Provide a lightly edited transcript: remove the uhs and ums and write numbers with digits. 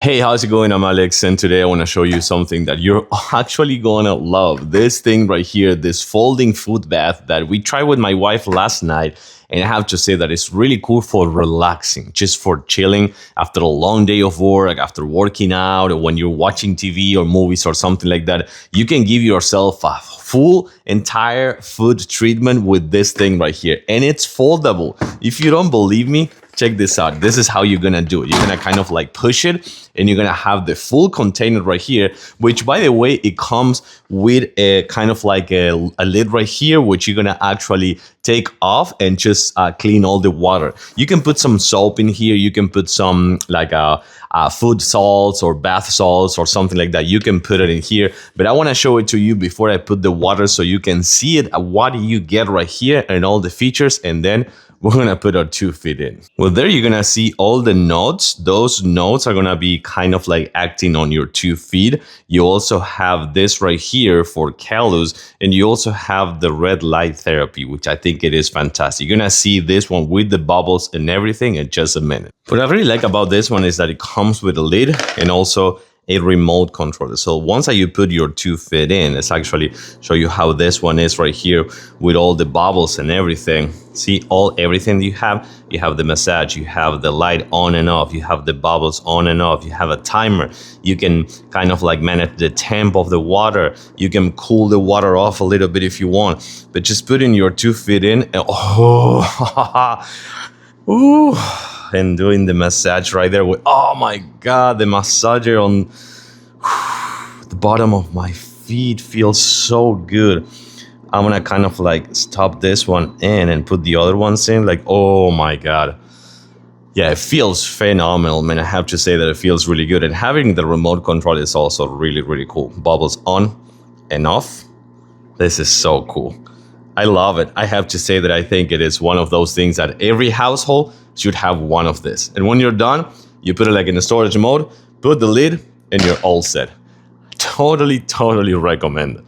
Hey, how's it going? I'm Alex, and today I want to show you something that you're actually gonna love. This thing right here, this folding foot bath that we tried with my wife last night, and I have to say that it's really cool for relaxing, just for chilling after a long day of work, after working out, or when you're watching TV or movies or something like that. You can give yourself a full entire foot treatment with this thing right here, and it's foldable. If you don't believe me, check this out. This is how you're gonna do it. You're gonna kind of like push it, and you're gonna have the full container right here, which by the way, it comes with a kind of like a lid right here, which you're gonna actually take off and just clean all the water. You can put some soap in here. You can put some like food salts or bath salts or something like that. You can put it in here, but I want to show it to you before I put the water so you can see it, what you get right here and all the features, and then we're gonna put our 2 feet in. Well, there you're gonna see all the nodes. Those nodes are gonna be kind of like acting on your 2 feet. You also have this right here for callus, and you also have the red light therapy, which I think it is fantastic. You're gonna see this one with the bubbles and everything in just a minute. What I really like about this one is that it comes with a lid and also a remote controller. So once that you put your 2 feet in, let's actually show you how this one is right here with all the bubbles and everything. See everything you have the massage, you have the light on and off, you have the bubbles on and off, you have a timer, you can kind of like manage the temp of the water, you can cool the water off a little bit if you want, but just putting your 2 feet in and ooh, and doing the massage right there with, oh my god, the massager on the bottom of my feet feels so good. I'm gonna kind of like stop this one in and put the other ones in, like, oh my god. Yeah, it feels phenomenal, man. I have to say that it feels really good, and having the remote control is also really, really cool. Bubbles on and off. This is so cool. I love it. I have to say that I think it is one of those things that every household should have one of this. And when you're done, you put it like in the storage mode, put the lid, and you're all set. Totally recommend it.